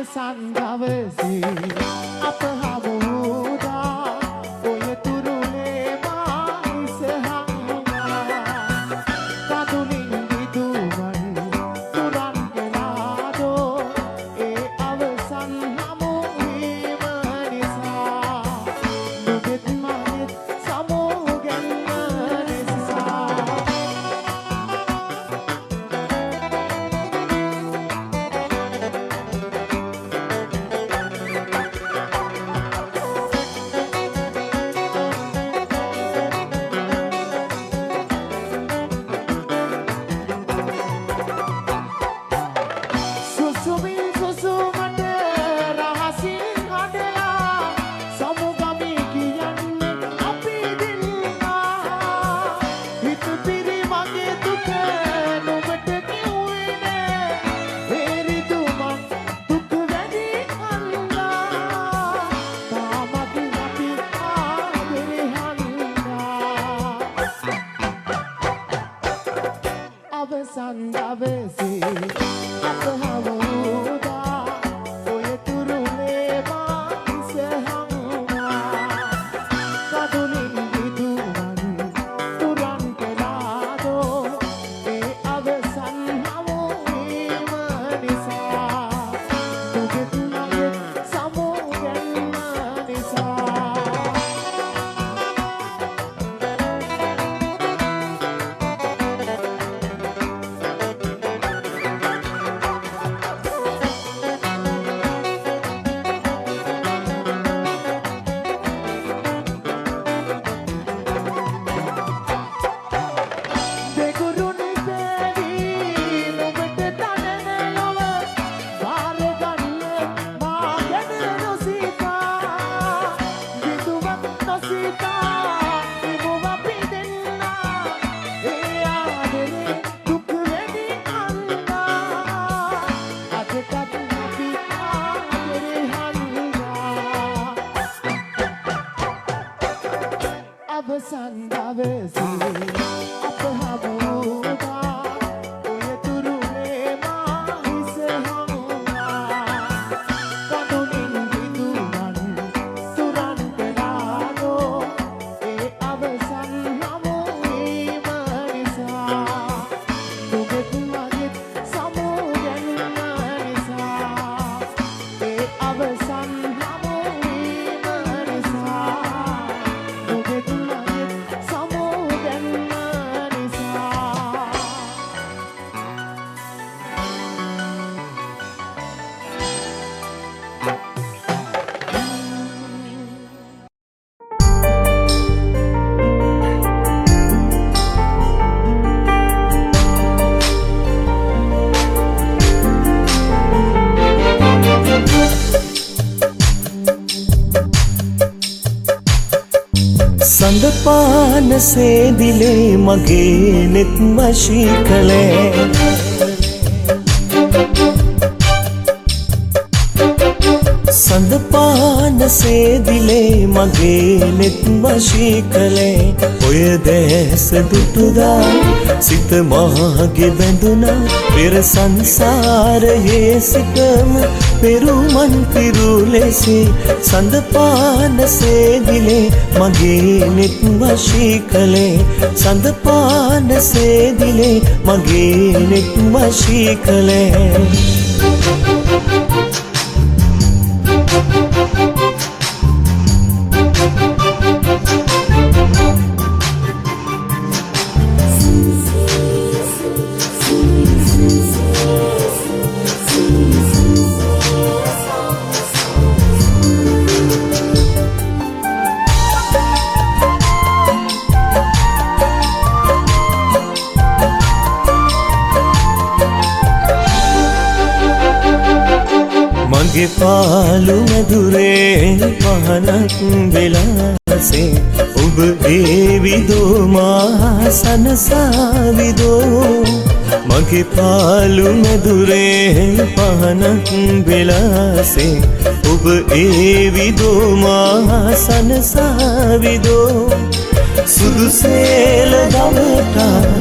අවසන් දවසේ අප හමුදා ඔය තුරුලේ මා ඉසහංගා කඳුලින් විදුවන් තුරන් ගෙනාදෝ ඒ අවසන් හමු වීම නිසා නුගෙත් මගෙත් සමෝ ගැන්ම නිසා අවසන් දවසේ අප හමුදා ඔය තුරුලේ මා ඉසහංගා කඳුලින් විදුවන් තුරන් ගෙනාදෝ ඒ අවසන් හමු වීම නිසා නුගෙත් මගෙත් සමෝ ගැන්ම නිසා අවසන් දවසේ අප හමුදා ඔය තුරුලේ මා ඉසහංගා කඳුලින් විදුවන් තුරන් ගෙනාදෝ ඒ අවසන් හමු වීම නිසා නුගෙත් මගෙත් සමෝ ගැන්ම නිසා ඒ අවසන් හමු වීම නිසා නුගෙත් සමෝ ගැන්ම නිසා සඳපාන සේදිලේ මගේ නෙත් වශී කළේ සඳපාන සේදිලේ මගේ නෙත් වශී කළේ ඔය දැස දුටුදා සිත මාගේ බැඳුනා පෙර සංසාරයේ සිටම පෙරුමන් පිරු ලෙසේ සඳපාන සේදිලේ මගේ නෙත් වශී කළේ සඳපාන සේදිලේ මගේ නෙත් වශී කළේ මගේ පාළු මැදුරේ පහනක් වෙලාසේ ඔබ ඒවිදෝ මා සනසාවිදෝ මගේ පාළු මැදුරේ පහනක් වෙලාසේ ඔබ ඒවිදෝ මා සනසාවිදෝ සුදු සේල දමට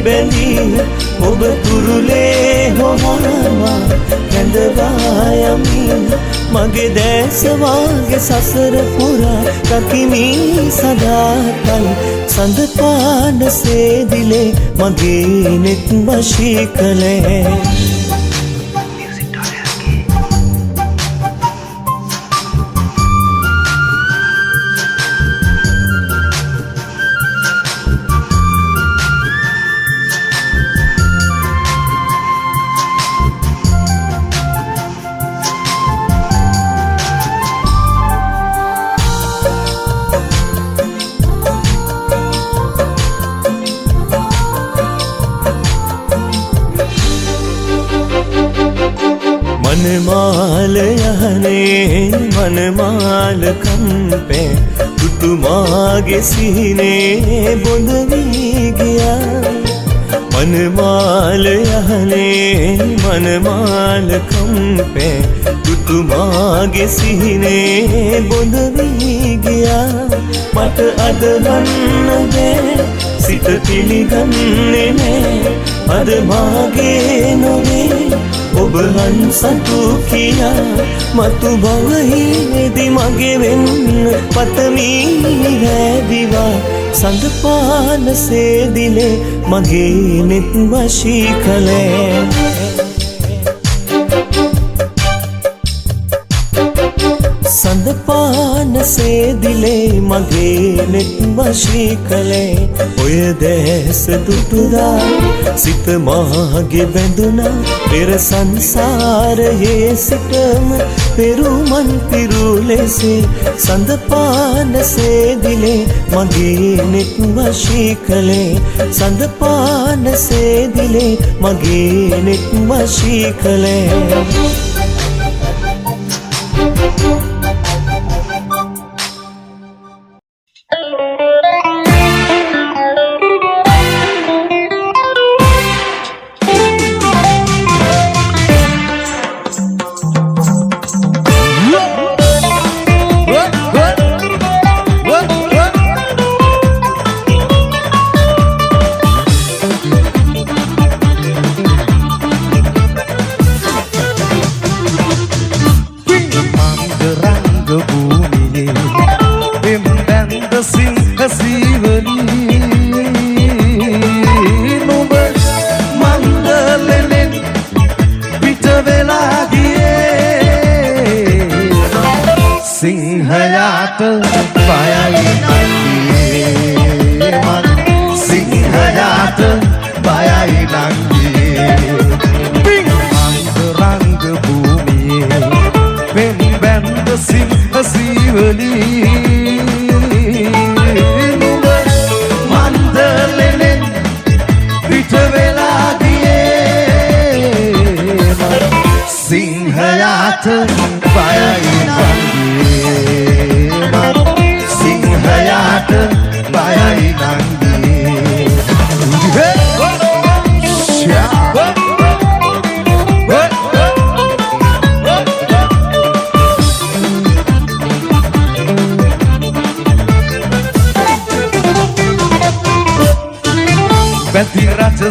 බැඳී ඔබ තුරුලේ හොමනවා කැඳවා මගේ දැස වාගේ සසර පුරා රකිමි සදාකල් සඳ පාන සේදිලේ මගේ නෙත් වශී කළේ मनमाल यहने मनमाल कंपे तुमागे सीने बोंदवी गया मनमाल यहने मनमाल कंपे तुमागे सीने बोंदवी गया मत अदगन्न दे सित पिलिगन्ने में अद मागे नोवे ඔබ හංසතු කියා මතු බවහිදී මගේ වෙන්න පතමී හැදිවා සඳ පාන සේදිලේ මගේ නෙත් වශී කළේ සඳ පාන සේදිලේ මගේ නෙත් වශී කළේ ඔය දැස දුටුදා සිත මාගේ බැඳුනා පෙර සංසාරයේ සිටම පෙරුමන් පිරු ලෙසේ සඳ පාන සේදිලේ මගේ නෙත් වශී කළේ සඳ පාන සේදිලේ මගේ නෙත් වශී කළේ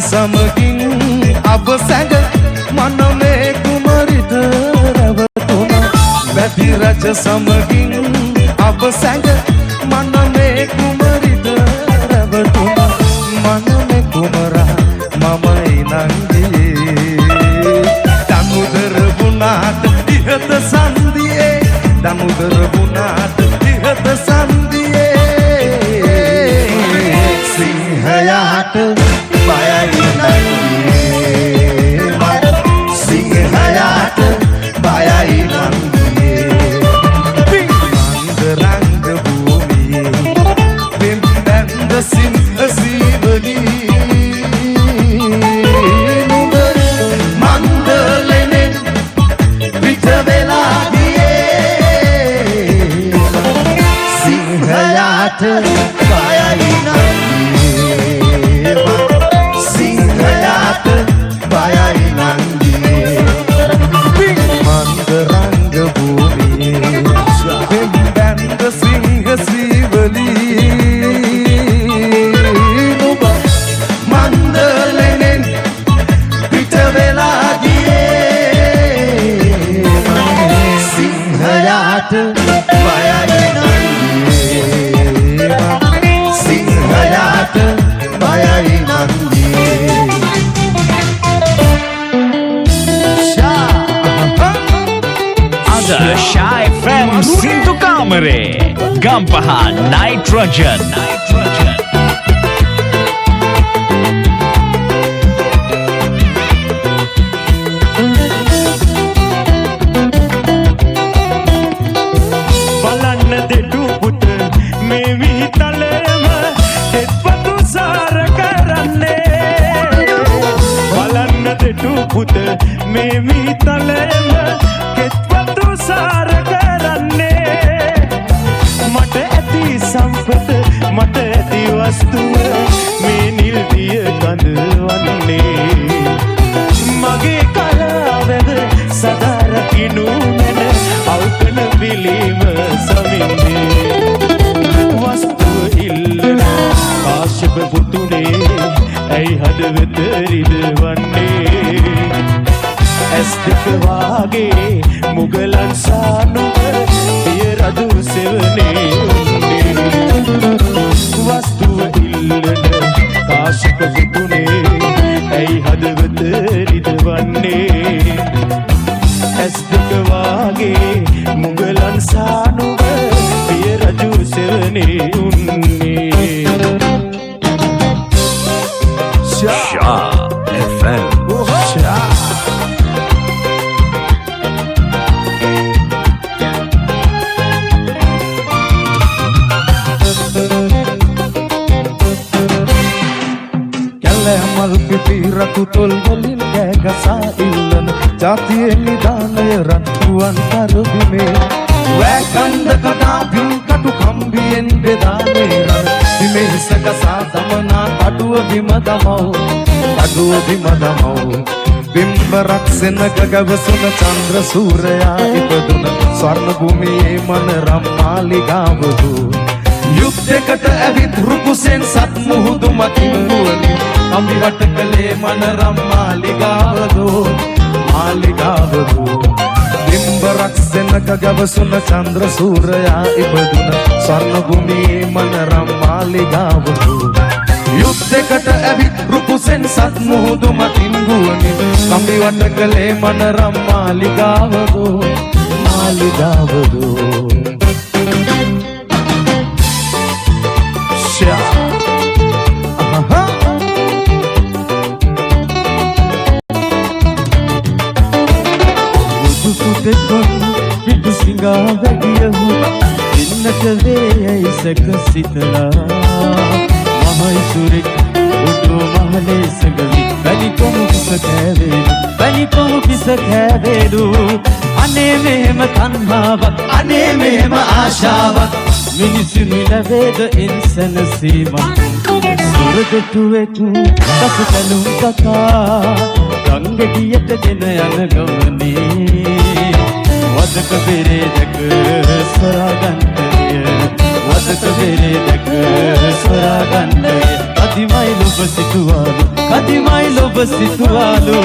समगिन अब सैग मन में कुमरित रवतुना बैठी रज समगिन अब सैग मन में कुमरित रवतुना मन में कुमरा ममई नंगी दामोदर बुनात इहत संदिए दामोदर बुनात इहत संदिए सिंहयाट बायाई नंगी सिंहयाट बायाई नंगी मंद रंग भूमि बिंबंद सिंह शिवली मंद लेने पिठवेला दिए सिंहयाट बायाई नंगी අද Shy FM සින්දු කාමරේ ගම්පහ නයිට්‍රෝජන් බලන්න දෙටු පුත මේ විහිතලම එත්පතු සාර කරන්නේ බලන්න දෙටු පුත මේ විහිතලම එත්පතු සාර කරන්නේ මට ඇති සම්පත මට ඇති වස්තුව මේ නිල් දිය කඳ වන්නේ මගේ කලාවැද සදා රකින්නු මැන අවකන පිළිම සමින්නේ වස්තුව ඉල්ලන ආශිප පුතුනේ ඇයි හදවත රිදවන්නේ ඇස් දෙක වාගේ මුගලන් සානුව පිය රදු සෙවනේ උන්නේ වස්තුව ඉල්ලන ආශිප පුතුනේ ඇයි හදවත රිදවන්නේ ඇස් දෙක වාගේ මුගලන් සානුව පිය රජු සෙවනේ උන්නේ Shy FM කැලෑමල් පිපි රතු තොල් වලින් කෑගසා ඉල්ලන ජාතියේ නිදානය රත්රුවන් කරබිමේ වැකන්ද කඩා පින් කටු කම්බියෙන් බෙදානේ රන බිමේ හිසකසා දමනා කඩුව බිම දමව් බිම්බරක් සෙනග ගවසුන චන්ද්‍ර සූරයා ඉපදුන ස්වර්ණ භූමියේ මන රම්මාලිගාවදු යුද්ධයකට ඇවිත් රුකුසෙන් සත් මුහුදු මතින් නුවණි අම්බි වට කලේ මන රම්මාලිගාවදු බිම්බරක් සෙනග ගවසුන චන්ද්‍ර සූරයා ඉපදුන ස්වර්ණ භූමියේ මන රම්මාලිගාවදු යුද්ධයකට ඇවිත් රුකුසෙන් සත් මුහුදු මතින් නුවණි අම්බි වට කලේ මන රම්මාලිගාවදු විදු සිංගා වැගියහු ඉන්නට වේයයි සැකසිතලා මහයිසුරෙක් උඩු මහලේ සගවි බැලි කොමු පිස කෑවේලු අනේ මෙහෙම තණ්හාවක් අනේ මෙහෙම ආශාවක් මිනිසුනි ලැබේද ඉන්සනසීමක් සුරදෙටුවෙක් දසකලුම් කකා ගංගෙඩියට ගෙන යන ගමනේ වදක පෙරේදක සොරාගන්තය වදක පෙරේදක සොරාගන්තය කදිමයි ලොබ සිතුවාලු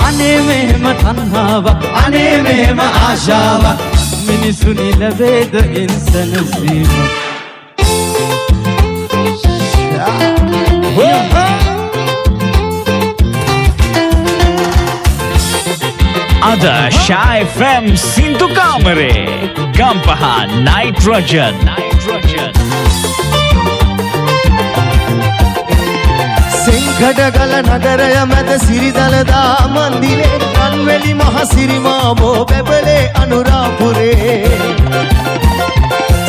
අනේ මෙහෙම තණ්හාවක් අනේ මෙහෙම ආශාවක් මිනිසුනි ලැබේද ඉන්සනසීමක් අද Shy FM සින්දු කාමරේ ගම්පහ නයිට්‍රෝජන් සිංහඩගල නගරය මැද සිරිදලදා මන්දිරේ රන්වැලි මහ සිරිමාබෝ බැබලේ අනුරාපුරේ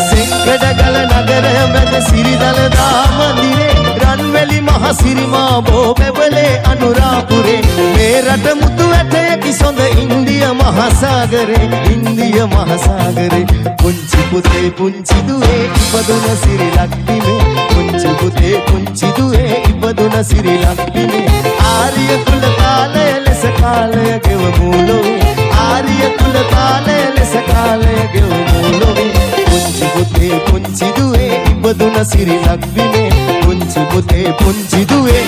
සිංහඩගල නගරය මැද සිරිදලදා මන්දිරේ රන්වැලි මහ සිරිමාබෝ බැබලේ අනුරාපුරේ මේ රට මුතු ඇටයකි සොඳ ඉන්දිය මහසාගරේ පුංචි පුතේ පුංචි දුවේ ඉපදුන සිරි ලක්දිමේ පුංචි පුතේ පුංචි දුවේ ඉපදුන සිරි ලක්දිමේ ආර්ය කුල කාලය ලෙස කාලය ගෙවමුලෝ ආර්ය කුල කාලය ලෙස කාලය ගෙවමුලෝ පුංචි පුතේ පුංචි දුවේ ඉපදුන සිරි ලක්දිමේ පුංචි පුතේ පුංචි දුවේ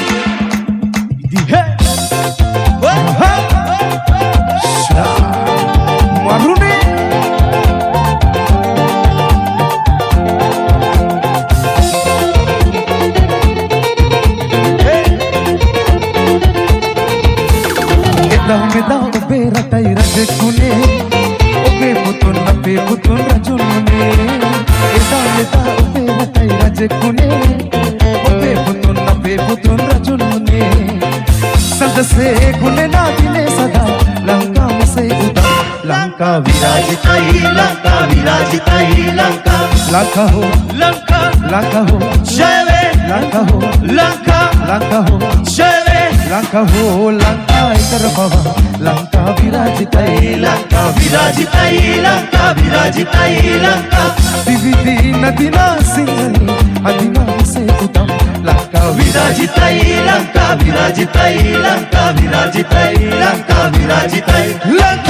මරුනේ එදා මෙදා ඔබේ රටයි රජකුනේ ඔබේ පුතුන් රජුන්නේ එදා මෙදා ඔබේ රටයි රජෙකුනේ ඔබේ පුතුන් රජුන්නේ සදසේ ගුණේ නාදිනේ සදා ලංකාව සේ උදා ලංකා විරාජිතයි ලංකා විරාජිතයි ලංකා හෝ ලංකා හෝ ජය වේ ලංකා හෝ ලංකා හෝ ජය වේ ලංකා හෝ ලංකා ඊතර පවා ලංකා විරාජිතයි ලංකා විරාජිතයි ලංකා විවිධ නදිනා සිංහලී අදිනා සේ උදා ලංකා විරාජිතයි ලංකා විරාජිතයි ලංකා විරාජිතයි ලංකා විරාජිතයි ලංකා